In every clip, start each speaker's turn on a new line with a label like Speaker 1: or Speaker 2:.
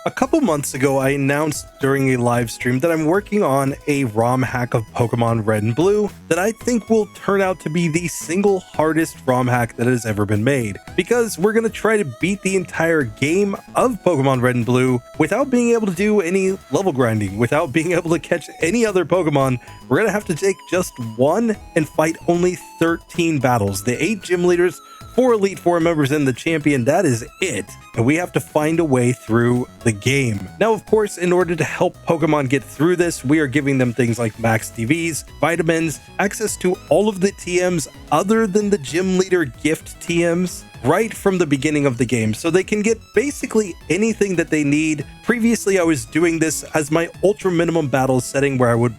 Speaker 1: A couple months ago, I announced during a live stream that I'm working on a ROM hack of Pokemon Red and Blue that I think will turn out to be the single hardest ROM hack that has ever been made. Because we're going to try to beat the entire game of Pokemon Red and Blue without being able to do any level grinding, without being able to catch any other Pokemon. We're going to have to take just one and fight only 13 battles. The 8 gym leaders, 4 Elite Four members, and the champion, that is it. And we have to find a way through the game. Now, of course, in order to help Pokemon get through this, we are giving them things like Max DVs, vitamins, access to all of the TMs other than the gym leader gift TMs right from the beginning of the game, so they can get basically anything that they need. Previously, I was doing this as my Ultra Minimum Battles setting where I would,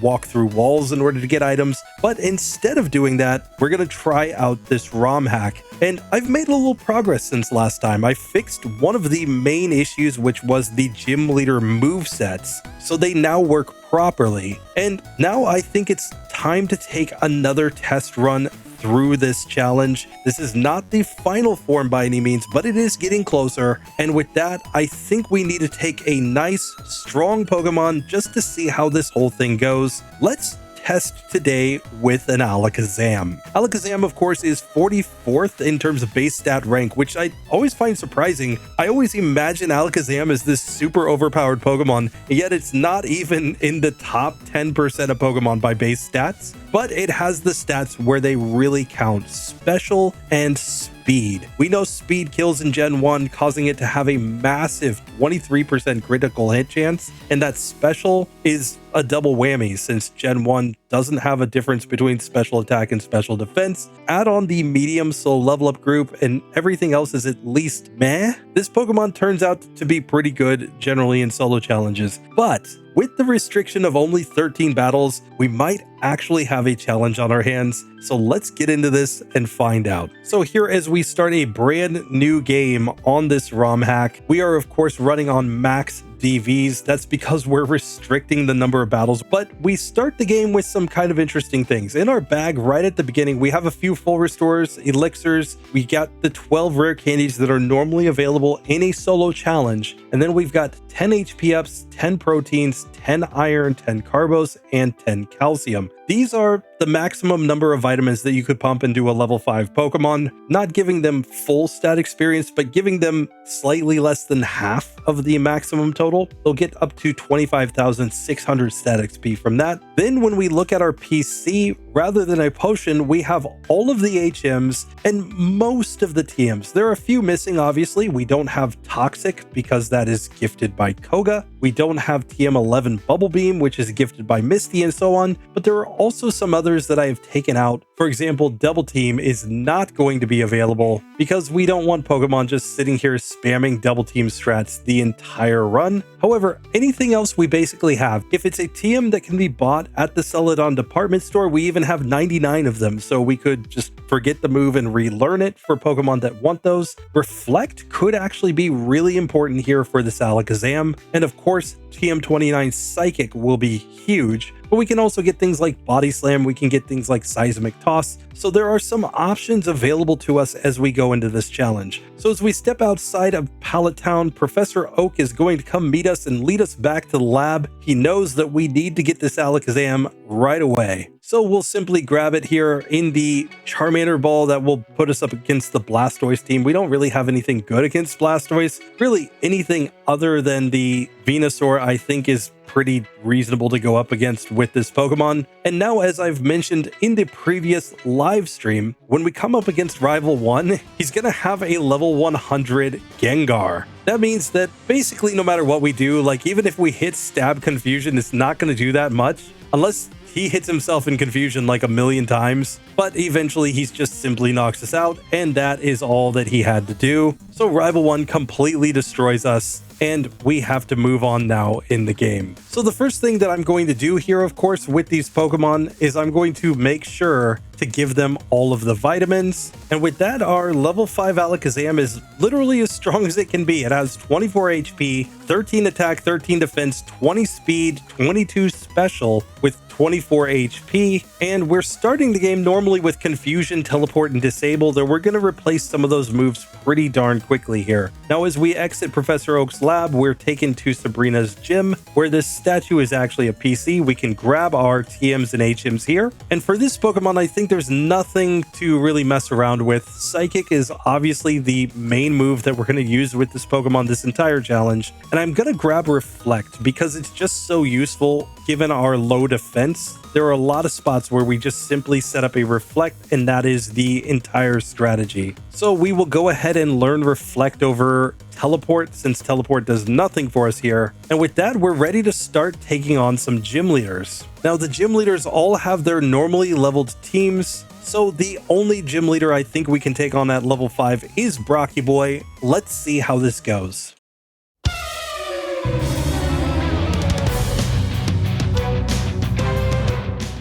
Speaker 1: walk through walls in order to get items. But instead of doing that, we're going to try out this ROM hack. And I've made a little progress since last time. I fixed one of the main issues, which was the gym leader movesets, so they now work properly. And now I think it's time to take another test run through this challenge. This is not the final form by any means, but it is getting closer. And with that, I think we need to take a nice, strong Pokemon just to see how this whole thing goes. Let's test today with an Alakazam. Alakazam, of course, is 44th in terms of base stat rank, which I always find surprising. I always imagine Alakazam as this super overpowered Pokemon, and yet it's not even in the top 10% of Pokemon by base stats, but it has the stats where they really count: special and speed. We know speed kills in Gen 1, causing it to have a massive 23% critical hit chance, and that special is a double whammy since Gen 1 doesn't have a difference between special attack and special defense. Add on the medium soul level up group and everything else is at least meh. This Pokemon turns out to be pretty good generally in solo challenges, but with the restriction of only 13 battles, we might actually have a challenge on our hands. So let's get into this and find out. So here, as we start a brand new game on this ROM hack, we are of course running on Max DVs. That's because we're restricting the number of battles, but we start the game with some kind of interesting things. In our bag right at the beginning, we have a few full restores, elixirs, we got the 12 rare candies that are normally available in a solo challenge, and then we've got 10 HP ups, 10 proteins, 10 iron, 10 carbos, and 10 calcium. These are the maximum number of vitamins that you could pump into a level 5 Pokemon, not giving them full stat experience, but giving them slightly less than half of the maximum total. They'll get up to 25,600 stat XP from that. Then when we look at our PC, rather than a potion, we have all of the HMs and most of the TMs. There are a few missing, obviously. We don't have Toxic because that is gifted by Koga. We don't have TM11 Bubble Beam, which is gifted by Misty, and so on. But there are also some others that I have taken out. For example, Double Team is not going to be available because we don't want Pokemon just sitting here spamming Double Team strats the entire run. However, anything else we basically have. If it's a TM that can be bought at the Celadon department store, we even have 99 of them, so we could just forget the move and relearn it for Pokemon that want those. Reflect could actually be really important here for this Alakazam, and of course, TM29 Psychic will be huge, but we can also get things like Body Slam, we can get things like Seismic Toss, so there are some options available to us as we go into this challenge. So as we step outside of Pallet Town, Professor Oak is going to come meet us and lead us back to the lab. He knows that we need to get this Alakazam right away. So we'll simply grab it here in the Charmander ball that will put us up against the Blastoise team. We don't really have anything good against Blastoise. Really, anything other than the Venusaur I think is pretty reasonable to go up against with this Pokemon. And now, as I've mentioned in the previous live stream, when we come up against Rival 1, he's going to have a level 100 Gengar. That means that basically no matter what we do, like even if we hit Stab Confusion, it's not going to do that much unless he hits himself in confusion like a million times, but eventually he's just simply knocks us out, and that is all that he had to do. So Rival 1 completely destroys us, and we have to move on now in the game. So the first thing that I'm going to do here, of course, with these Pokemon is I'm going to make sure to give them all of the vitamins. And with that, our level 5 Alakazam is literally as strong as it can be. It has 24 HP, 13 attack, 13 defense, 20 speed, 22 special, with 24 HP, and we're starting the game normally with Confusion, Teleport, and Disable, though we're going to replace some of those moves pretty darn quickly here. Now, as we exit Professor Oak's lab, we're taken to Sabrina's gym, where this statue is actually a PC. We can grab our TMs and HMs here, and for this Pokemon, I think there's nothing to really mess around with. Psychic is obviously the main move that we're going to use with this Pokemon this entire challenge, and I'm going to grab Reflect because it's just so useful given our low defense. There are a lot of spots where we just simply set up a Reflect, and that is the entire strategy. So we will go ahead and learn Reflect over Teleport, since Teleport does nothing for us here. And with that, we're ready to start taking on some gym leaders. Now, the gym leaders all have their normally leveled teams, so the only gym leader I think we can take on at level 5 is Brocky Boy. Let's see how this goes.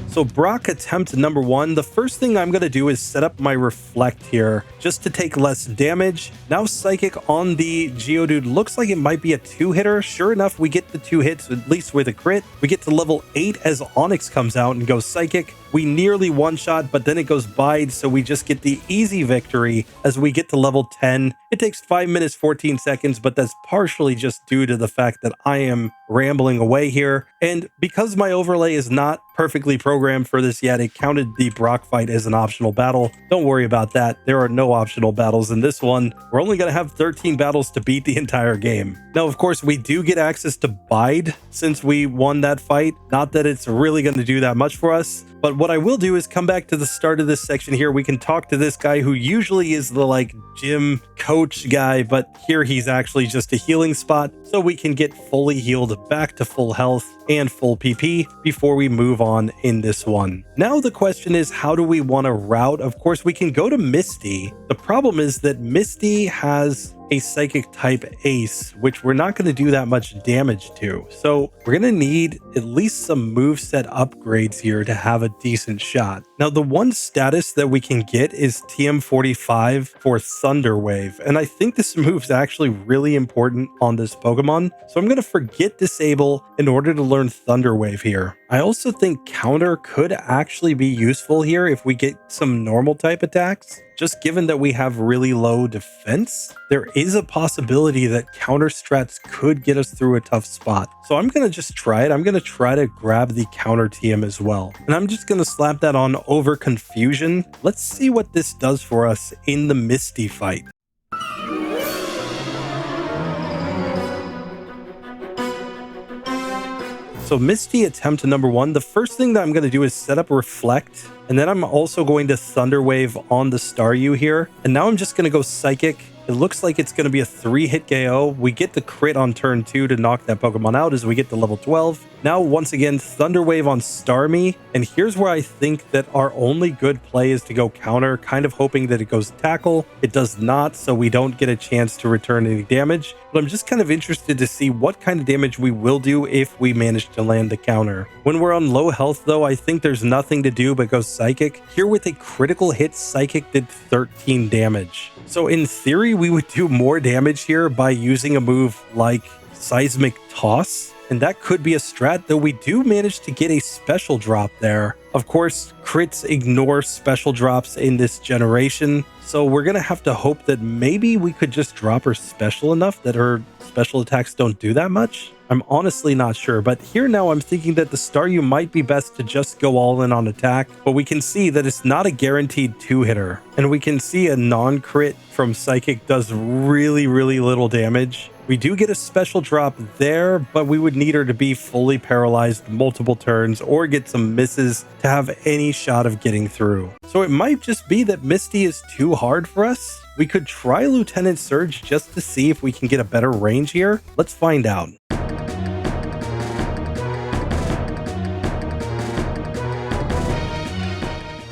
Speaker 1: So Brock attempt number 1, the first thing I'm going to do is set up my Reflect here just to take less damage. Now Psychic on the Geodude looks like it might be a 2-hitter. Sure enough, we get the 2 hits, at least with a crit. We get to level 8 as Onix comes out and goes Psychic. We nearly one-shot, but then it goes Bide, so we just get the easy victory as we get to level 10. It takes 5 minutes, 14 seconds, but that's partially just due to the fact that I am rambling away here. And because my overlay is not perfectly programmed for this yet, it counted the Brock fight as an optional battle. Don't worry about that. There are no optional battles in this one. We're only going to have 13 battles to beat the entire game. Now, of course, we do get access to Bide since we won that fight. Not that it's really going to do that much for us. But what I will do is come back to the start of this section here. We can talk to this guy who usually is the gym coach guy, but here he's actually just a healing spot, so we can get fully healed back to full health and full PP before we move on in this one. Now the question is, how do we want to route? Of course, we can go to Misty. The problem is that Misty has a Psychic type Ace, which we're not going to do that much damage to. So we're going to need at least some moveset upgrades here to have a decent shot. Now, the one status that we can get is TM45 for Thunder Wave, and I think this move is actually really important on this Pokemon. So I'm going to forget Disable in order to learn Thunder Wave here. I also think Counter could actually be useful here if we get some normal type attacks. Just given that we have really low defense, there is a possibility that counter strats could get us through a tough spot. So I'm going to just try it. I'm going to try to grab the counter TM as well. And I'm just going to slap that on over Confusion. Let's see what this does for us in the Misty fight. So Misty attempt number 1, the first thing that I'm going to do is set up Reflect, and then I'm also going to Thunder Wave on the Staryu here. And now I'm just going to go Psychic. It looks like it's going to be a 3-hit KO. We get the crit on turn 2 to knock that Pokemon out as we get to level 12. Now, once again, Thunder Wave on Starmie. And here's where I think that our only good play is to go counter, kind of hoping that it goes Tackle. It does not, so we don't get a chance to return any damage. But I'm just kind of interested to see what kind of damage we will do if we manage to land the counter. When we're on low health, though, I think there's nothing to do but go Psychic. Here with a critical hit, Psychic did 13 damage. So in theory, we would do more damage here by using a move like Seismic Toss. And that could be a strat, though we do manage to get a special drop there. Of course, crits ignore special drops in this generation, so we're going to have to hope that maybe we could just drop her special enough that her special attacks don't do that much. I'm honestly not sure, but here now I'm thinking that the Staryu might be best to just go all in on attack, but we can see that it's not a guaranteed 2-hitter, and we can see a non-crit from Psychic does really little damage. We do get a special drop there, but we would need her to be fully paralyzed multiple turns or get some misses to have any shot of getting through. So it might just be that Misty is too hard for us. We could try Lieutenant Surge just to see if we can get a better range here. Let's find out.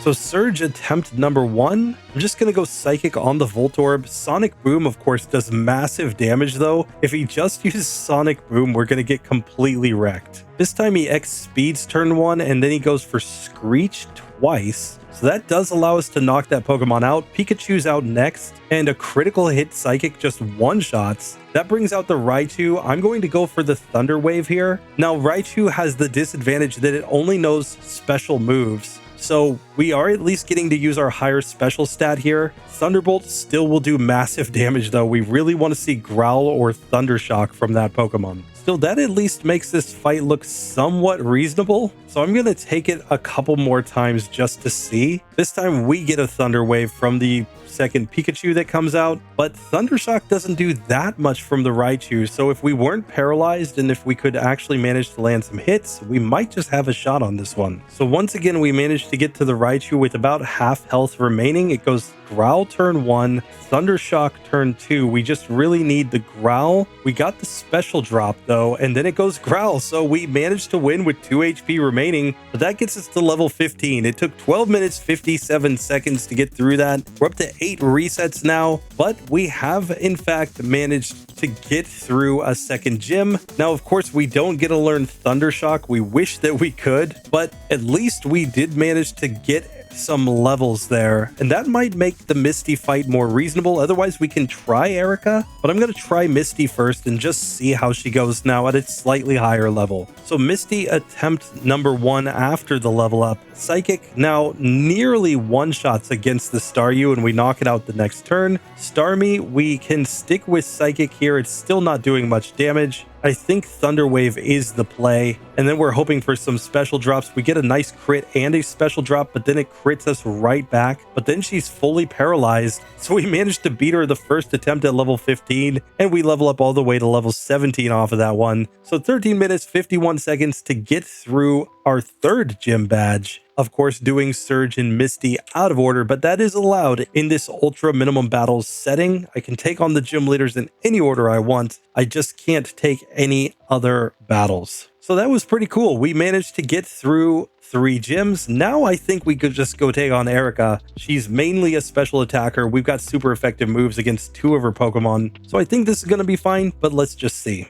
Speaker 1: So Surge attempt number 1, I'm just going to go Psychic on the Voltorb. Sonic Boom, of course, does massive damage, though. If he just uses Sonic Boom, we're going to get completely wrecked. This time he X speeds turn 1, and then he goes for Screech twice. So that does allow us to knock that Pokemon out. Pikachu's out next, and a critical hit Psychic just one-shots. That brings out the Raichu. I'm going to go for the Thunder Wave here. Now, Raichu has the disadvantage that it only knows special moves. So we are at least getting to use our higher special stat here. Thunderbolt still will do massive damage though. We really want to see Growl or Thundershock from that Pokemon. Still, that at least makes this fight look somewhat reasonable. So I'm going to take it a couple more times just to see. This time we get a Thunder Wave from the second Pikachu that comes out, but Thundershock doesn't do that much from the Raichu, so if we weren't paralyzed and if we could actually manage to land some hits, we might just have a shot on this one. So once again, we managed to get to the Raichu with about half health remaining. It goes Growl turn 1, Thundershock turn 2. We just really need the Growl. We got the special drop though, and then it goes Growl, so we managed to win with 2 HP remaining, but that gets us to level 15. It took 12 minutes 57 seconds to get through that. We're up to 8 resets now, but we have in fact managed to get through a second gym. Now, of course, we don't get to learn Thundershock. We wish that we could, but at least we did manage to get some levels there, and that might make the Misty fight more reasonable. Otherwise, we can try Erika, but I'm going to try Misty first and just see how she goes now at its slightly higher level. So Misty attempt number 1 after the level up. Psychic now nearly one-shots against the Staryu, and we knock it out the next turn. Starmie, we can stick with Psychic here. It's still not doing much damage. I think Thunder Wave is the play, and then we're hoping for some special drops. We get a nice crit and a special drop, but then it crits us right back. But then she's fully paralyzed, so we managed to beat her the first attempt at level 15, and we level up all the way to level 17 off of that one. So 13 minutes, 51 seconds to get through our third gym badge. Of course, doing Surge and Misty out of order, but that is allowed in this Ultra Minimum Battles setting. I can take on the gym leaders in any order I want. I just can't take any other battles. So that was pretty cool. We managed to get through 3 gyms. Now I think we could just go take on Erika. She's mainly a special attacker. We've got super effective moves against 2 of her Pokemon. So I think this is going to be fine, but let's just see.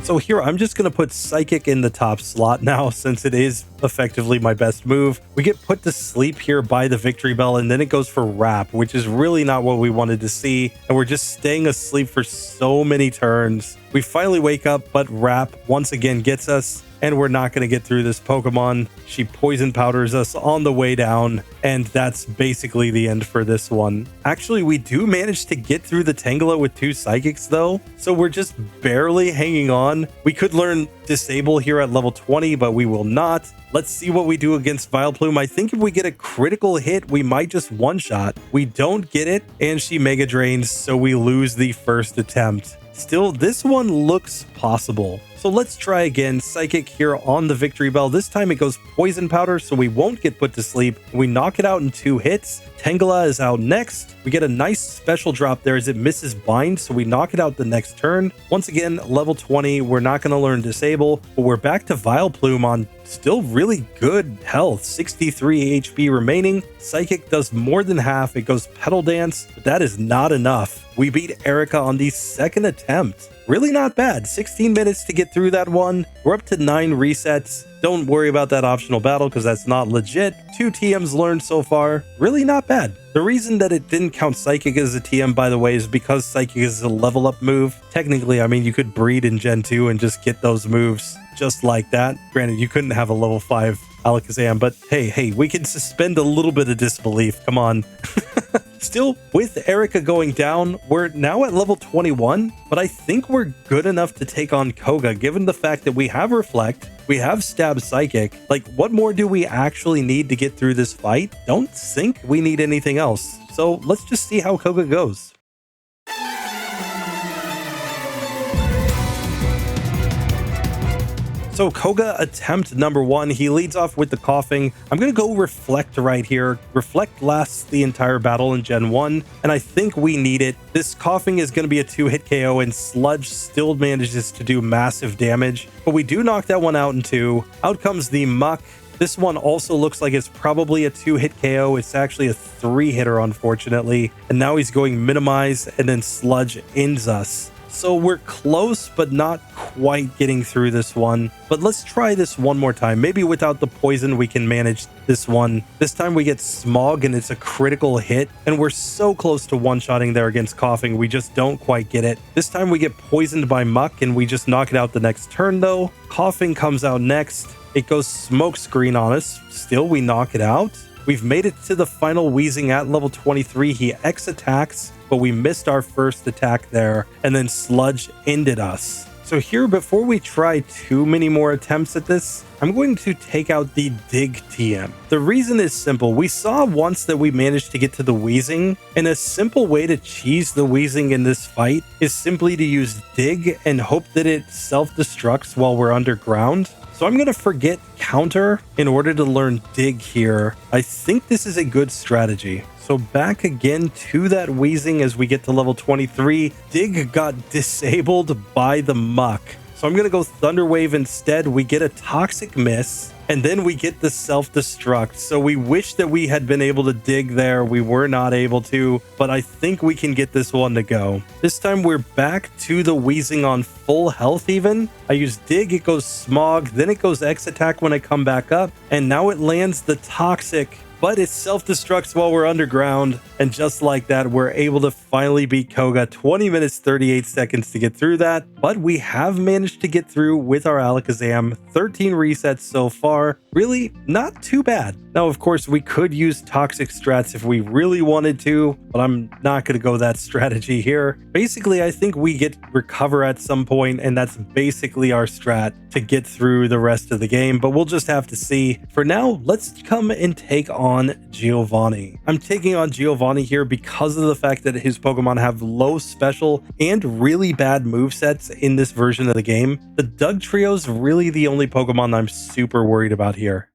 Speaker 1: So here, I'm just going to put Psychic in the top slot now, since it is effectively my best move. We get put to sleep here by the Victory Bell, and then it goes for Wrap, which is really not what we wanted to see. And we're just staying asleep for so many turns. We finally wake up, but Wrap once again gets us, and we're not going to get through this Pokemon. She poison powders us on the way down, and that's basically the end for this one. Actually, we do manage to get through the Tangela with 2 Psychics though, so we're just barely hanging on. We could learn Disable here at level 20, but we will not. Let's see what we do against Vileplume. I think if we get a critical hit, we might just one-shot. We don't get it, and she Mega Drains, so we lose the first attempt. Still, this one looks possible. So let's try again. Psychic here on the Victory Bell. This time it goes Poison Powder, so we won't get put to sleep. We knock it out in 2 hits. Tangela is out next. We get a nice special drop there as it misses Bind, so we knock it out the next turn. Once again, level 20. We're not going to learn Disable, but we're back to Vileplume on still really good health. 63 HP remaining. Psychic does more than half. It goes Petal Dance, but that is not enough. We beat Erika on the second attempt. Really not bad. 16 minutes to get through that one. We're up to 9 resets. Don't worry about that optional battle because that's not legit. 2 TMs learned so far. Really not bad. The reason that it didn't count Psychic as a TM, by the way, is because Psychic is a level up move. Technically, I mean, you could breed in Gen 2 and just get those moves just like that. Granted, you couldn't have a level 5 Alakazam, but hey, we can suspend a little bit of disbelief. Come on. Still, with Erika going down, we're now at level 21, but I think we're good enough to take on Koga, given the fact that we have Reflect, we have Stab Psychic. Like, what more do we actually need to get through this fight? Don't think we need anything else. So let's just see how Koga goes. So Koga attempt number 1, he leads off with the coughing. I'm going to go Reflect right here. Reflect lasts the entire battle in Gen 1, and I think we need it. This coughing is going to be a 2-hit KO, and Sludge still manages to do massive damage, but we do knock that one out in 2. Out comes the Muck. This one also looks like it's probably a 2-hit KO. It's actually a 3-hitter, unfortunately. And now he's going Minimize, and then Sludge ends us. So we're close, but not quite getting through this one. But let's try this one more time. Maybe without the poison, we can manage this one. This time we get Smog and it's a critical hit. And we're so close to one-shotting there against Coughing. We just don't quite get it. This time we get poisoned by Muck and we just knock it out the next turn though. Coughing comes out next. It goes Smoke Screen on us. Still, we knock it out. We've made it to the final Wheezing at level 23. He X attacks, but we missed our first attack there, and then Sludge ended us. So here, before we try too many more attempts at this, I'm going to take out the Dig TM. The reason is simple. We saw once that we managed to get to the Wheezing, and a simple way to cheese the Wheezing in this fight is simply to use Dig and hope that it self-destructs while we're underground. So I'm going to forget Counter in order to learn Dig here. I think this is a good strategy. So back again to that Wheezing as we get to level 23. Dig got disabled by the Muck. So I'm going to go Thunder Wave instead. We get a Toxic Miss, and then we get the Self-Destruct. So we wish that we had been able to Dig there. We were not able to, but I think we can get this one to go. This time we're back to the Wheezing on full health even. I use Dig, it goes Smog, then it goes X Attack when I come back up, and now it lands the Toxic, but it self-destructs while we're underground, and just like that, we're able to finally beat Koga. 20 minutes, 38 seconds to get through that, but we have managed to get through with our Alakazam. 13 resets so far. Really, not too bad. Now, of course, we could use Toxic strats if we really wanted to, but I'm not going to go that strategy here. Basically, I think we get Recover at some point, and that's basically our strat to get through the rest of the game, but we'll just have to see. For now, let's come and take on Giovanni. I'm taking on Giovanni here because of the fact that his Pokemon have low special and really bad movesets in this version of the game. The Doug Trio is really the only Pokemon I'm super worried about here.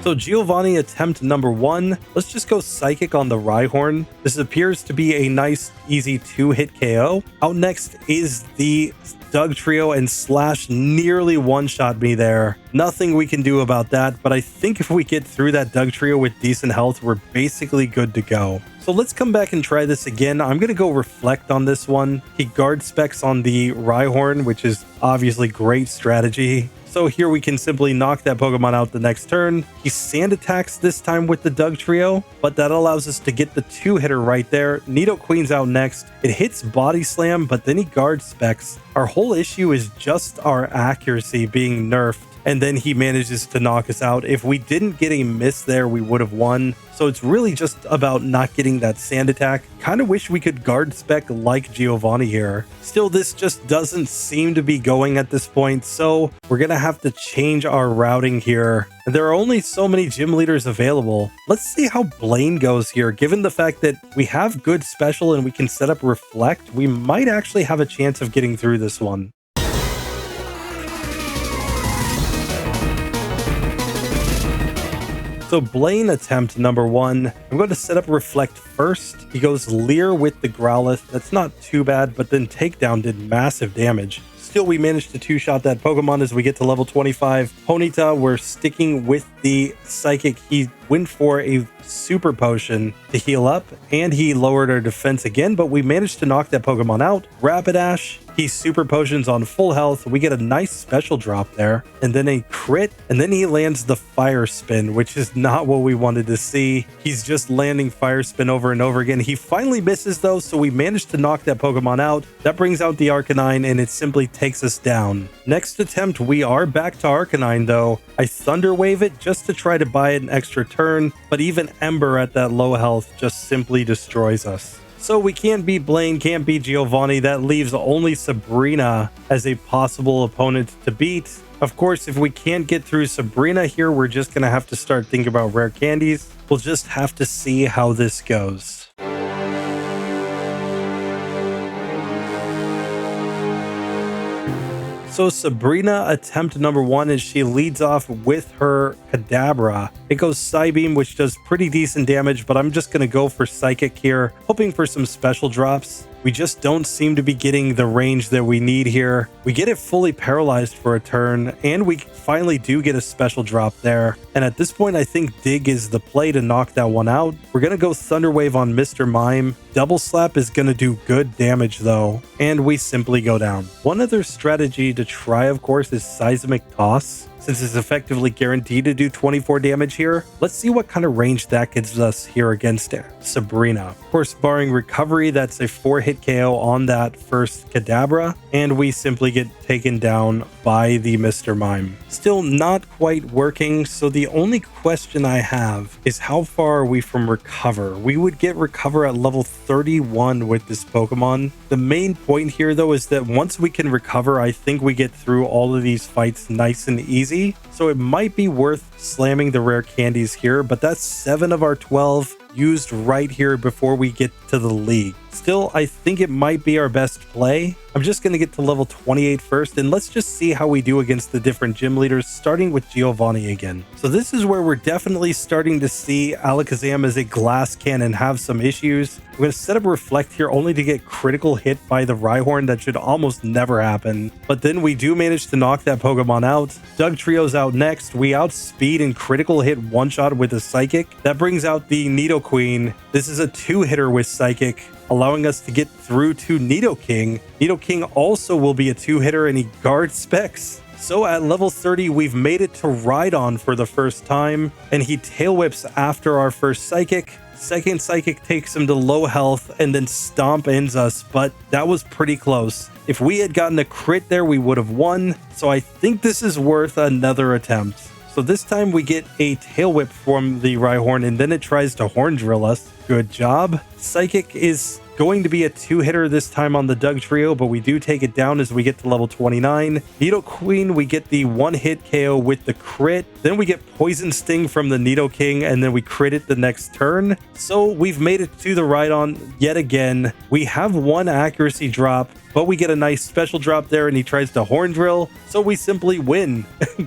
Speaker 1: So Giovanni attempt number 1. Let's just go Psychic on the Rhyhorn. This appears to be a nice, easy 2-hit KO. Out next is the Doug Trio, and Slash nearly one-shot me there. Nothing we can do about that, but I think if we get through that Doug Trio with decent health, we're basically good to go. So let's come back and try this again. I'm going to go Reflect on this one. He Guard Specs on the Rhyhorn, which is obviously great strategy. So here we can simply knock that Pokemon out the next turn. He Sand Attacks this time with the Doug Trio, but that allows us to get the 2-hitter right there. Nidoqueen's out next. It hits Body Slam, but then he Guard Specs. Our whole issue is just our accuracy being nerfed, and then he manages to knock us out. If we didn't get a miss there, we would have won. So it's really just about not getting that Sand Attack. Kind of wish we could Guard Spec like Giovanni here. Still, this just doesn't seem to be going at this point, so we're going to have to change our routing here. And there are only so many gym leaders available. Let's see how Blaine goes here. Given the fact that we have good special and we can set up Reflect, we might actually have a chance of getting through this one. So Blaine attempt number 1. I'm going to set up Reflect first. He goes Leer with the Growlithe. That's not too bad, but then Takedown did massive damage. Still, we managed to 2-shot that Pokemon as we get to level 25. Ponyta, we're sticking with the Psychic. He went for a Super Potion to heal up, and he lowered our defense again, but we managed to knock that Pokemon out. Rapidash, he Super Potions on full health. We get a nice special drop there, and then a crit, and then he lands the Fire Spin, which is not what we wanted to see. He's just landing Fire Spin over and over again. He finally misses though, so we managed to knock that Pokemon out. That brings out the Arcanine, and it simply takes us down. Next attempt, we are back to Arcanine though. I Thunder Wave it just to try to buy it an extra turn, but even Ember at that low health just simply destroys us. So we can't beat Blaine, can't beat Giovanni. That leaves only Sabrina as a possible opponent to beat. Of course, if we can't get through Sabrina here, we're just going to have to start thinking about rare candies. We'll just have to see how this goes. So Sabrina attempt number 1 as she leads off with her Kadabra. It goes Psybeam, which does pretty decent damage, but I'm just going to go for Psychic here, hoping for some special drops. We just don't seem to be getting the range that we need here. We get it fully paralyzed for a turn, and we finally do get a special drop there. And at this point, I think Dig is the play to knock that one out. We're going to go Thunder Wave on Mr. Mime. Double Slap is going to do good damage though, and we simply go down. One other strategy to try, of course, is Seismic Toss. Since it's effectively guaranteed to do 24 damage here, let's see what kind of range that gives us here against Sabrina. Of course, barring recovery, that's a 4-hit KO on that first Kadabra, and we simply get taken down by the Mr. Mime. Still not quite working, so the only question I have is how far are we from recover? We would get recover at level 31 with this Pokemon. The main point here though is that once we can recover, I think we get through all of these fights nice and easy. So it might be worth slamming the rare candies here, but that's 7 of our 12 used right here before we get to the league. Still, I think it might be our best play. I'm just going to get to level 28 first, and let's just see how we do against the different gym leaders, starting with Giovanni again. So this is where we're definitely starting to see Alakazam as a glass cannon have some issues. I'm going to set up Reflect here only to get critical hit by the Rhyhorn. That should almost never happen. But then we do manage to knock that Pokemon out. Dugtrio's out next. We outspeed and critical hit one-shot with a Psychic. That brings out the Nidoqueen. This is a 2-hitter with Psychic, allowing us to get through to Nidoking. Nidoking also will be a 2-hitter, and he guards Specs. So at level 30, we've made it to Rhydon for the first time, and he tail whips after our first Psychic. Second Psychic takes him to low health, and then Stomp ends us, but that was pretty close. If we had gotten a crit there, we would have won, so I think this is worth another attempt. So this time we get a tail whip from the Rhyhorn, and then it tries to horn drill us. Good job. Psychic is going to be a 2-hitter this time on the Dugtrio, but we do take it down as we get to level 29. Nidoqueen, we get the 1-hit KO with the crit. Then we get Poison Sting from the Nidoking, and then we crit it the next turn. So we've made it to the Rhydon yet again. We have 1 accuracy drop, but we get a nice special drop there, and he tries to horn drill, so we simply win.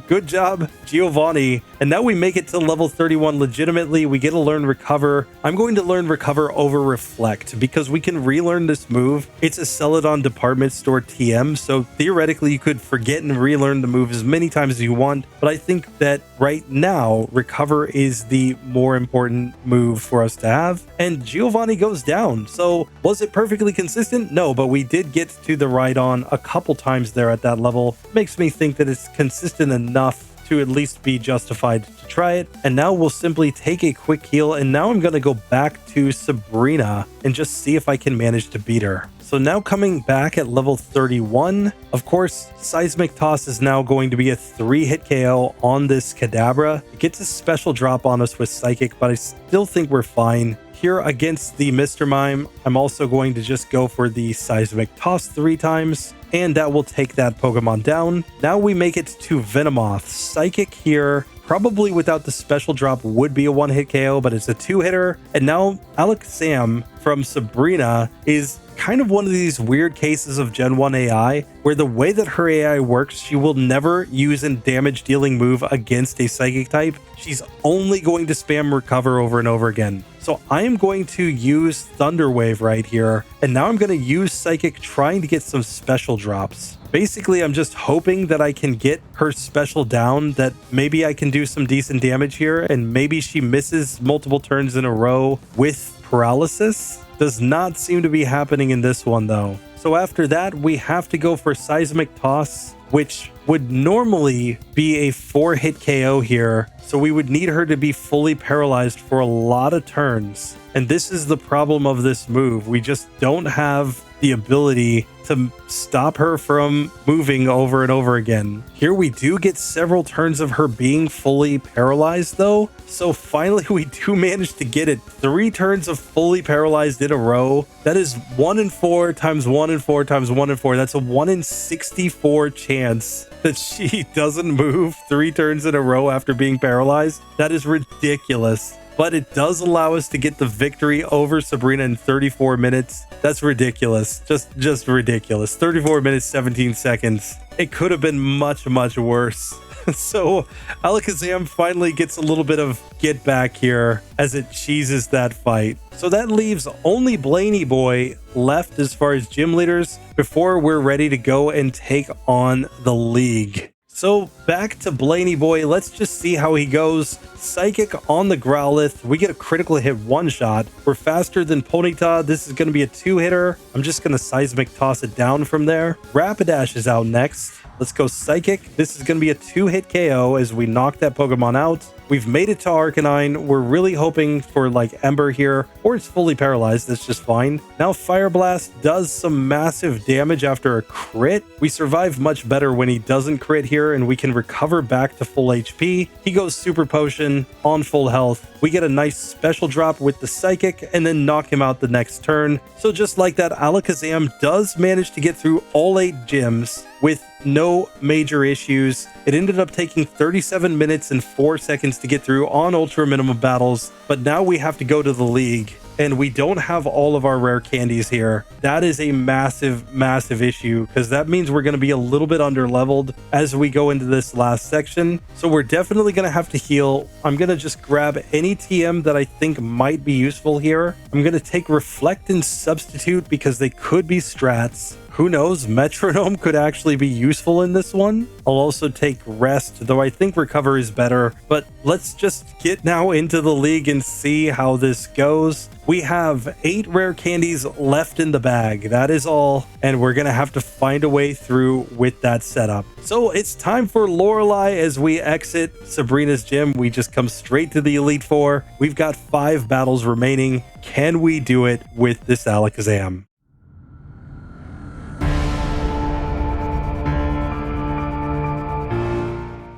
Speaker 1: Good job, Giovanni. And now we make it to level 31 legitimately. We get to learn Recover. I'm going to learn Recover over Reflect because we can relearn this move. It's a Celadon department store TM, so theoretically you could forget and relearn the move as many times as you want, but I think that right now Recover is the more important move for us to have, and Giovanni goes down. So was it perfectly consistent? No, but we did get to the Rhydon a couple times there at that level. Makes me think that it's consistent enough to at least be justified to try it. And now we'll simply take a quick heal, and now I'm going to go back to Sabrina and just see if I can manage to beat her. So now coming back at level 31, of course, Seismic Toss is now going to be a 3-hit KO on this Kadabra. It gets a special drop on us with Psychic, but I still think we're fine. Here against the Mr. Mime, I'm also going to just go for the Seismic Toss 3 times, and that will take that Pokemon down. Now we make it to Venomoth. Psychic here, probably without the special drop, would be a 1-hit KO, but it's a 2-hitter. And now Alakazam from Sabrina is kind of one of these weird cases of Gen 1 AI, where the way that her AI works, she will never use a damage dealing move against a Psychic type. She's only going to spam Recover over and over again. So I am going to use Thunder Wave right here, and now I'm going to use Psychic trying to get some special drops. Basically, I'm just hoping that I can get her special down, that maybe I can do some decent damage here, and maybe she misses multiple turns in a row with paralysis. Does not seem to be happening in this one though. So after that, we have to go for Seismic Toss, which would normally be a 4-hit KO here. So we would need her to be fully paralyzed for a lot of turns. And this is the problem of this move. We just don't have the ability to stop her from moving over and over again. Here we do get several turns of her being fully paralyzed though. So finally we do manage to get it. 3 turns of fully paralyzed in a row. That is 1 in 4 times 1 in 4 times 1 in 4. That's a 1 in 64 chance that she doesn't move 3 turns in a row after being paralyzed. That is ridiculous. but it does allow us to get the victory over Sabrina in 34 minutes. That's ridiculous. Just ridiculous. 34 minutes, 17 seconds. It could have been much, much worse. So Alakazam finally gets a little bit of get back here as it cheeses that fight. So that leaves only Blaney Boy left as far as gym leaders before we're ready to go and take on the league. So back to Blaney Boy, let's just see how he goes. Psychic on the Growlithe, we get a critical hit one shot. We're faster than Ponyta, this is going to be a two-hitter. I'm just going to Seismic Toss it down from there. Rapidash is out next. Let's go Psychic. This is going to be a two-hit KO as we knock that Pokemon out. We've made it to Arcanine. We're really hoping for like Ember here, or it's fully paralyzed. That's just fine. Now Fire Blast does some massive damage after a crit. We survive much better when he doesn't crit here, and we can recover back to full HP. He goes Super Potion on full health. We get a nice special drop with the Psychic and then knock him out the next turn. So just like that, Alakazam does manage to get through all 8 gyms with no major issues. It ended up taking 37 minutes and 4 seconds to get through on Ultra Minimum Battles, but now we have to go to the league, and we don't have all of our rare candies here. That is a massive, massive issue, because that means we're going to be a little bit under leveled as we go into this last section. So we're definitely going to have to heal. I'm going to just grab any TM that I think might be useful here. I'm going to take Reflect and Substitute because they could be strats. Who knows, Metronome could actually be useful in this one. I'll also take Rest, though I think Recover is better. But let's just get now into the league and see how this goes. We have 8 rare candies left in the bag. That is all. And we're going to have to find a way through with that setup. So it's time for Lorelei as we exit Sabrina's gym. We just come straight to the Elite Four. We've got 5 battles remaining. Can we do it with this Alakazam?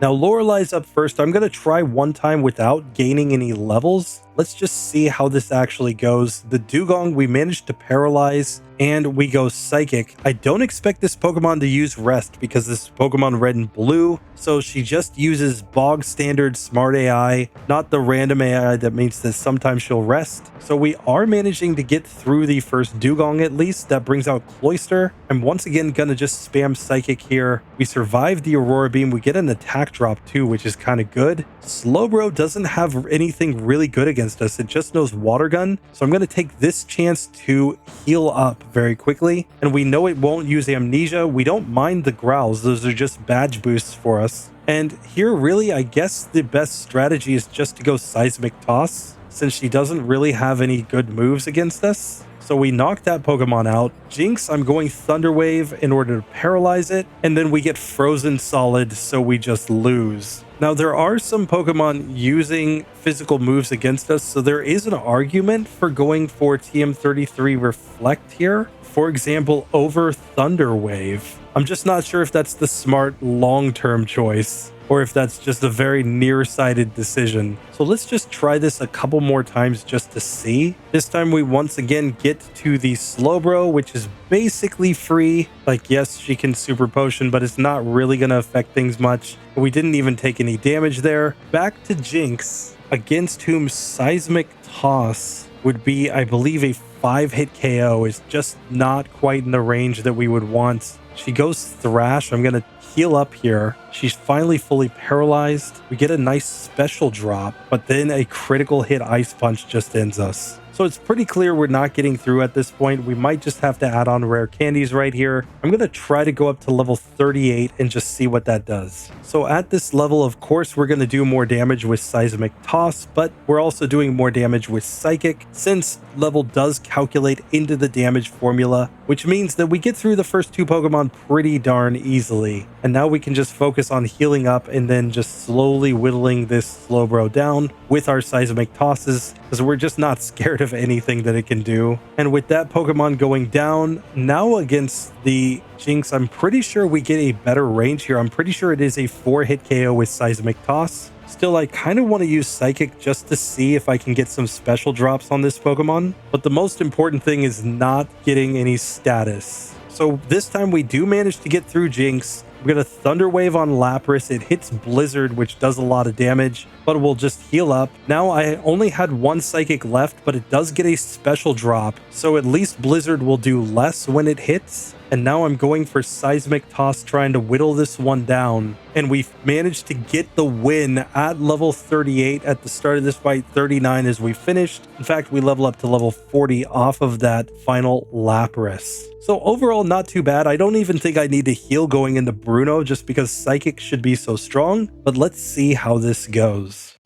Speaker 1: Now Lorelei's up first. I'm going to try one time without gaining any levels. Let's just see how this actually goes. The Dugong we managed to paralyze, and we go Psychic. I don't expect this Pokemon to use Rest because this Pokemon Red and Blue, so she just uses bog standard Smart AI, not the random AI that means that sometimes she'll rest. So we are managing to get through the first Dugong at least. That brings out Cloyster. I'm once again going to just spam Psychic here. We survive the Aurora Beam. We get an attack drop too, which is kind of good. Slowbro doesn't have anything really good against us. It just knows Water Gun. So I'm going to take this chance to heal up very quickly. And we know it won't use Amnesia. We don't mind the growls. Those are just badge boosts for us. And here really, I guess the best strategy is just to go Seismic Toss, since she doesn't really have any good moves against us. So we knock that Pokemon out. Jinx, I'm going Thunder Wave in order to paralyze it. And then we get Frozen Solid, so we just lose. Now, there are some Pokemon using physical moves against us, so there is an argument for going for TM33 Reflect here. For example, over Thunder Wave. I'm just not sure if that's the smart long-term choice, or if that's just a very nearsighted decision. So let's just try this a couple more times just to see. This time we once again get to the Slowbro, which is basically free. Like, yes, she can Super Potion, but it's not really going to affect things much. We didn't even take any damage there. Back to Jinx, against whom Seismic Toss would be, I believe, a 5-hit KO. Is just not quite in the range that we would want. She goes Thrash. I'm going to heal up here. She's finally fully paralyzed. We get a nice special drop, but then a critical hit Ice Punch just ends us. So it's pretty clear we're not getting through at this point. We might just have to add on rare candies right here. I'm going to try to go up to level 38 and just see what that does. So at this level, of course, we're going to do more damage with Seismic Toss, but we're also doing more damage with Psychic, since level does calculate into the damage formula, which means that we get through the first 2 Pokemon pretty darn easily. And now we can just focus on healing up and then just slowly whittling this Slowbro down with our Seismic Tosses, because we're just not scared of anything that it can do. And with that Pokemon going down, now against the Jinx, I'm pretty sure we get a better range here. I'm pretty sure it is a 4-hit KO with Seismic Toss. Still, I kind of want to use Psychic just to see if I can get some special drops on this Pokemon. But the most important thing is not getting any status. So this time we do manage to get through Jinx. I'm going to Thunder Wave on Lapras. It hits Blizzard, which does a lot of damage, but we'll just heal up. Now I only had one Psychic left, but it does get a special drop, so at least Blizzard will do less when it hits. And now I'm going for Seismic Toss, trying to whittle this one down. And we've managed to get the win at level 38 at the start of this fight, 39 as we finished. In fact, we level up to level 40 off of that final Lapras. So overall, not too bad. I don't even think I need to heal going into Bruno just because Psychic should be so strong. But let's see how this goes.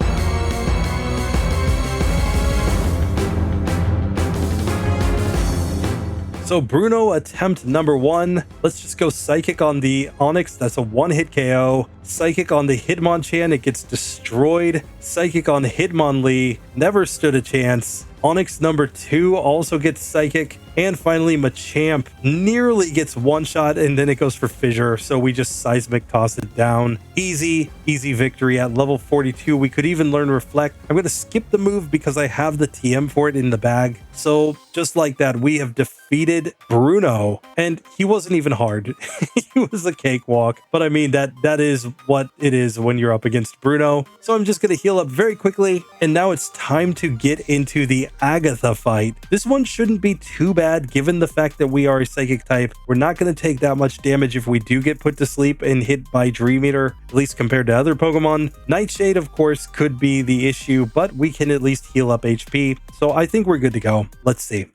Speaker 1: So Bruno attempt number 1. Let's just go Psychic on the Onix. That's a one-hit KO. Psychic on the Hitmonchan. It gets destroyed. Psychic on Hitmonlee. Never stood a chance. Onix number 2 also gets Psychic. And finally, Machamp nearly gets one shot, and then it goes for Fissure. So we just Seismic Toss it down. Easy victory at level 42. We could even learn Reflect. I'm going to skip the move because I have the TM for it in the bag. So just like that, we have defeated Bruno. And he wasn't even hard. He was a cakewalk. But I mean, that is what it is when you're up against Bruno. So I'm just going to heal up very quickly. And now it's time to get into the Agatha fight. This one shouldn't be too bad given the fact that we are a Psychic type. We're not going to take that much damage if we do get put to sleep and hit by Dream Eater, at least compared to other Pokemon. Nightshade, of course, could be the issue, but we can at least heal up HP. So I think we're good to go. Let's see.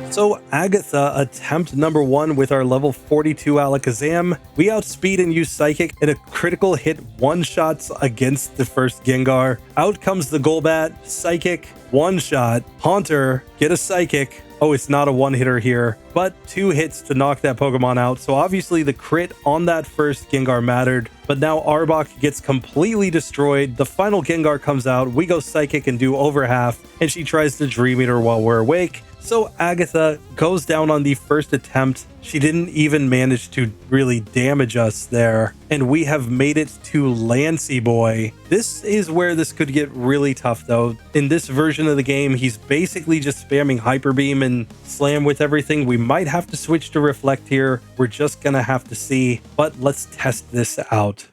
Speaker 1: So Agatha attempt number 1 with our level 42 Alakazam. We outspeed and use Psychic, and a critical hit one-shots against the first Gengar. Out comes the Golbat, Psychic, one-shot. Haunter, get a Psychic. Oh, it's not a one-hitter here, but 2 hits to knock that Pokemon out. So obviously the crit on that first Gengar mattered, but now Arbok gets completely destroyed. The final Gengar comes out. We go Psychic and do over half, and she tries to Dream Eater while we're awake. So Agatha goes down on the first attempt. She didn't even manage to really damage us there. And we have made it to Lancey Boy. This is where this could get really tough though. In this version of the game, he's basically just spamming Hyper Beam and Slam with everything. We might have to switch to Reflect here. We're just gonna have to see, but let's test this out.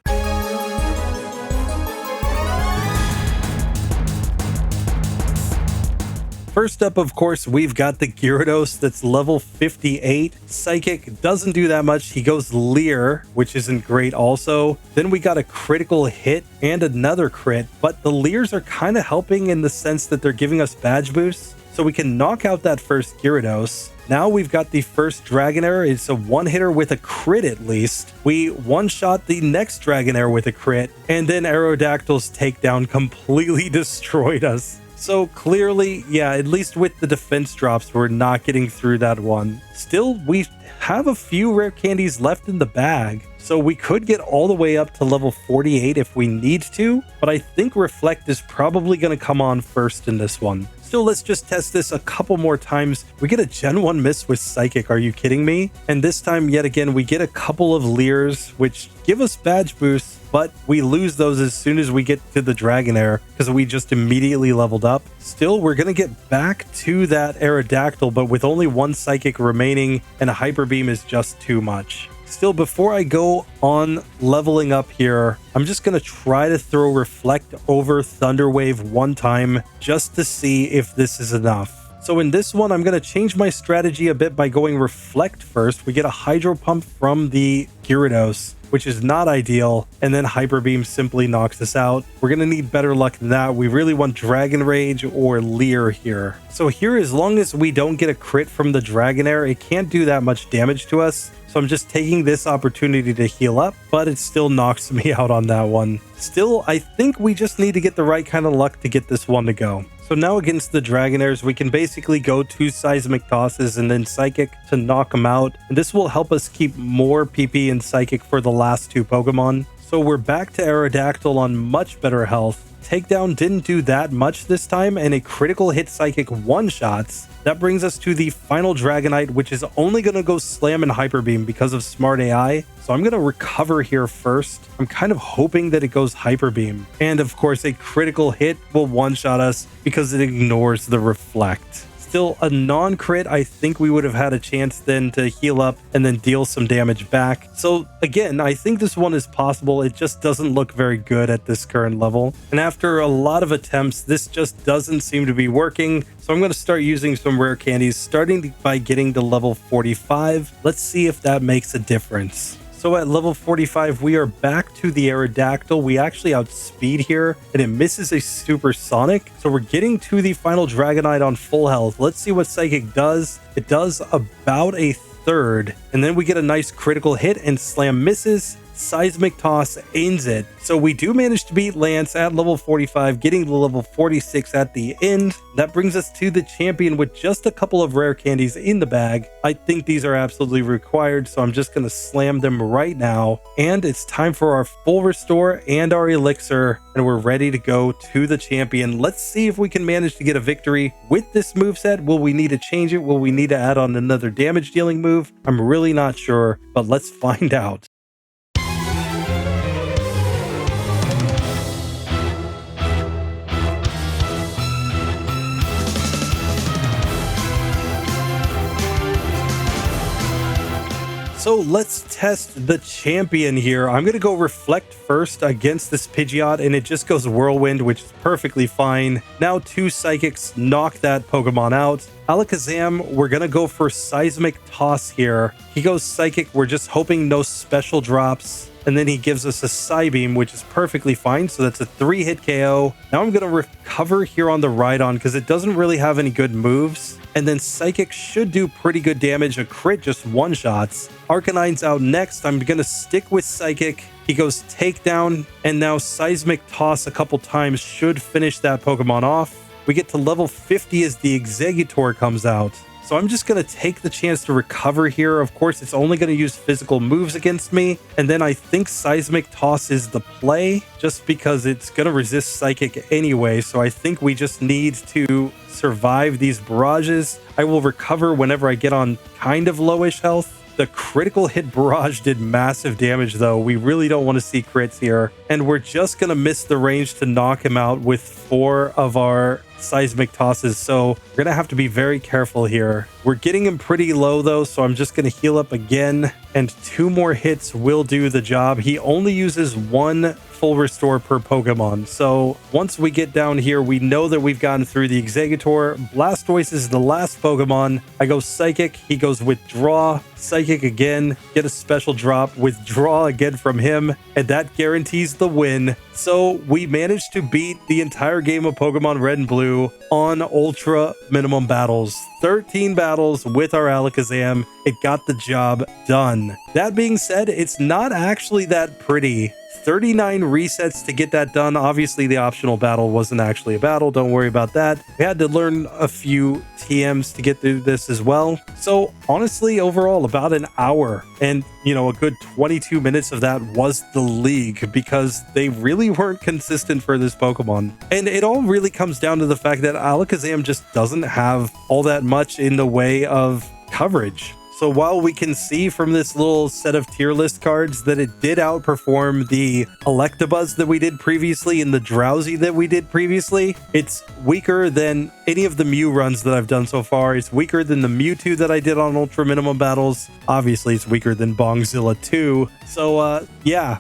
Speaker 1: First up, of course, we've got the Gyarados that's level 58. Psychic doesn't do that much. He goes Leer, which isn't great also. Then we got a critical hit and another crit, but the Leers are kind of helping in the sense that they're giving us badge boosts, so we can knock out that first Gyarados. Now we've got the first Dragonair. It's a one-hitter with a crit at least. We one-shot the next Dragonair with a crit, and then Aerodactyl's takedown completely destroyed us. So clearly, yeah, at least with the defense drops, we're not getting through that one. Still, we have a few rare candies left in the bag, so we could get all the way up to level 48 if we need to, but I think Reflect is probably going to come on first in this one. Still, let's just test this a couple more times. We get a Gen 1 miss with Psychic, are you kidding me? And this time, yet again, we get a couple of Leers, which give us badge boosts, but we lose those as soon as we get to the Dragonair because we just immediately leveled up. Still, we're going to get back to that Aerodactyl, but with only one Psychic remaining, and a Hyper Beam is just too much. Still, before I go on leveling up here, I'm just going to try to throw Reflect over Thunder Wave one time just to see if this is enough. So in this one, I'm going to change my strategy a bit by going Reflect first. We get a Hydro Pump from the Gyarados, which is not ideal, and then Hyper Beam simply knocks us out. We're going to need better luck than that. We really want Dragon Rage or Leer here. So here, as long as we don't get a crit from the Dragonair, it can't do that much damage to us. So I'm just taking this opportunity to heal up, but it still knocks me out on that one. Still, I think we just need to get the right kind of luck to get this one to go. So now against the Dragonairs, we can basically go 2 Seismic Tosses and then Psychic to knock them out. And this will help us keep more PP and Psychic for the last 2 Pokemon. So we're back to Aerodactyl on much better health. Takedown didn't do that much this time, and a critical hit Psychic one-shots. That brings us to the final Dragonite, which is only going to go Slam and Hyper Beam because of Smart AI. So I'm going to recover here first. I'm kind of hoping that it goes Hyper Beam. And of course, a critical hit will one-shot us because it ignores the Reflect. still a non-crit, I think we would have had a chance then to heal up and then deal some damage back. So again, I think this one is possible. It just doesn't look very good at this current level. And after a lot of attempts, this just doesn't seem to be working. So I'm going to start using some rare candies, starting by getting to level 45. Let's see if that makes a difference. So at level 45, we are back to the Aerodactyl. We actually outspeed here, and it misses a supersonic. So we're getting to the final Dragonite on full health. Let's see what Psychic does. It does about a third, and then we get a nice critical hit, and Slam misses. Seismic Toss ends it. So we do manage to beat Lance at level 45, getting to level 46 at the end. That brings us to the champion with just a couple of rare candies in the bag. I think these are absolutely required, so I'm just going to slam them right now. And it's time for our full restore and our elixir, and we're ready to go to the champion. Let's see if we can manage to get a victory with this moveset. Will we need to change it? Will we need to add on another damage dealing move? I'm really not sure, but let's find out. So let's test the champion here. I'm going to go Reflect first against this Pidgeot, and it just goes Whirlwind, which is perfectly fine. Now 2 Psychics knock that Pokemon out. Alakazam, we're going to go for Seismic Toss here. He goes Psychic. We're just hoping no special drops. And then he gives us a Psybeam, which is perfectly fine. So that's a 3-hit KO. Now I'm going to recover here on the Rhydon because it doesn't really have any good moves. And then Psychic should do pretty good damage. A crit just one-shots. Arcanine's out next. I'm going to stick with Psychic. He goes Takedown. And now Seismic Toss a couple times should finish that Pokemon off. We get to level 50 as the Exeggutor comes out. So I'm just going to take the chance to recover here. Of course, it's only going to use physical moves against me. And then I think Seismic Toss is the play, just because it's going to resist Psychic anyway. So I think we just need to survive these barrages. I will recover whenever I get on kind of lowish health. The critical hit barrage did massive damage, though. We really don't want to see crits here. And we're just going to miss the range to knock him out with 4 of our Seismic Tosses. So we're going to have to be very careful here. We're getting him pretty low, though, so I'm just going to heal up again. And 2 more hits will do the job. He only uses 1 full restore per Pokemon. So once we get down here, we know that we've gotten through the Exeggutor. Blastoise is the last Pokemon. I go Psychic. He goes Withdraw. Psychic again. Get a special drop. Withdraw again from him. And that guarantees the win. So we managed to beat the entire game of Pokemon Red and Blue on Ultra Minimum Battles. 13 battles with our Alakazam. It got the job done. That being said, it's not actually that pretty. 39 resets to get that done. Obviously, the optional battle wasn't actually a battle. Don't worry about that. We had to learn a few TMs to get through this as well. So honestly, overall, about an hour. And, a good 22 minutes of that was the league because they really weren't consistent for this Pokemon. And it all really comes down to the fact that Alakazam just doesn't have all that much in the way of coverage. So while we can see from this little set of tier list cards that it did outperform the Electabuzz that we did previously and the Drowsy that we did previously, it's weaker than any of the Mew runs that I've done so far. It's weaker than the Mewtwo that I did on Ultra Minimum Battles. Obviously, it's weaker than Bongzilla 2. So, yeah,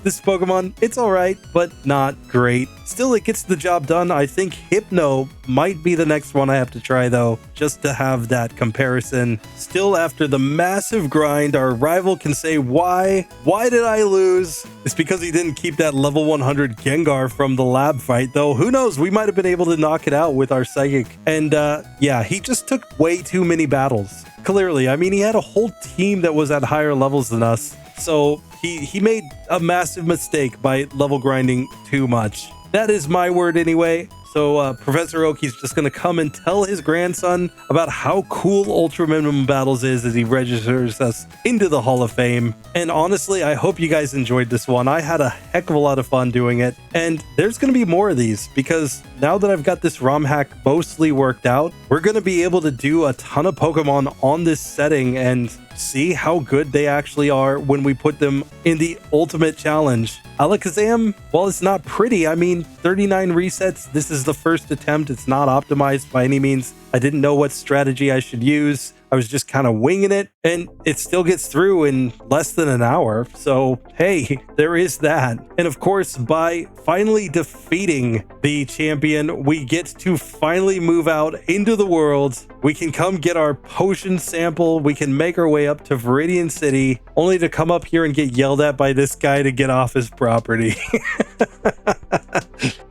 Speaker 1: this Pokemon, it's all right, but not great. Still, it gets the job done. I think Hypno might be the next one I have to try, though, just to have that comparison. Still, after the massive grind, our rival can say, why did I lose? It's because he didn't keep that level 100 Gengar from the lab fight, though. Who knows? We might have been able to knock it out with our Psychic. And yeah, he just took way too many battles. Clearly, I mean, he had a whole team that was at higher levels than us. So he made a massive mistake by level grinding too much. That is my word anyway. So Professor Oakie's just going to come and tell his grandson about how cool Ultra Minimum Battles is as he registers us into the Hall of Fame. And honestly, I hope you guys enjoyed this one. I had a heck of a lot of fun doing it. And there's going to be more of these because now that I've got this ROM hack mostly worked out, we're going to be able to do a ton of Pokemon on this setting. And see how good they actually are when we put them in the ultimate challenge. Alakazam, well, it's not pretty. I mean, 39 resets. This is the first attempt. It's not optimized by any means. I didn't know what strategy I should use. I was just kind of winging it, and it still gets through in less than an hour. So, hey, there is that. And of course, by finally defeating the champion, we get to finally move out into the world. We can come get our potion sample. We can make our way up to Viridian City, only to come up here and get yelled at by this guy to get off his property.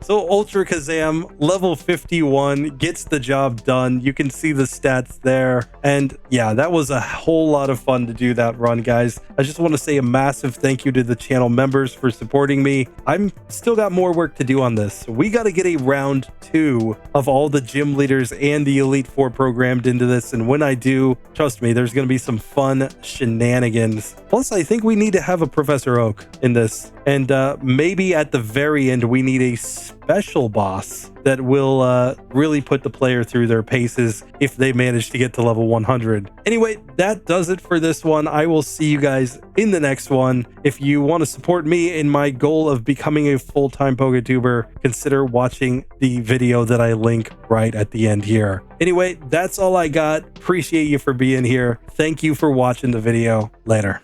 Speaker 1: So Ultra Kazam, level 51, gets the job done. You can see the stats there. And yeah, that was a whole lot of fun to do that run, guys. I just want to say a massive thank you to the channel members for supporting me. I'm still got more work to do on this. We got to get a round 2 of all the gym leaders and the Elite Four programmed into this. And when I do, trust me, there's going to be some fun shenanigans. Plus, I think we need to have a Professor Oak in this. And maybe at the very end, we need a special boss that will really put the player through their paces if they manage to get to level 100. Anyway, that does it for this one. I will see you guys in the next one. If you want to support me in my goal of becoming a full-time PokeTuber, consider watching the video that I link right at the end here. Anyway, that's all I got. Appreciate you for being here. Thank you for watching the video. Later.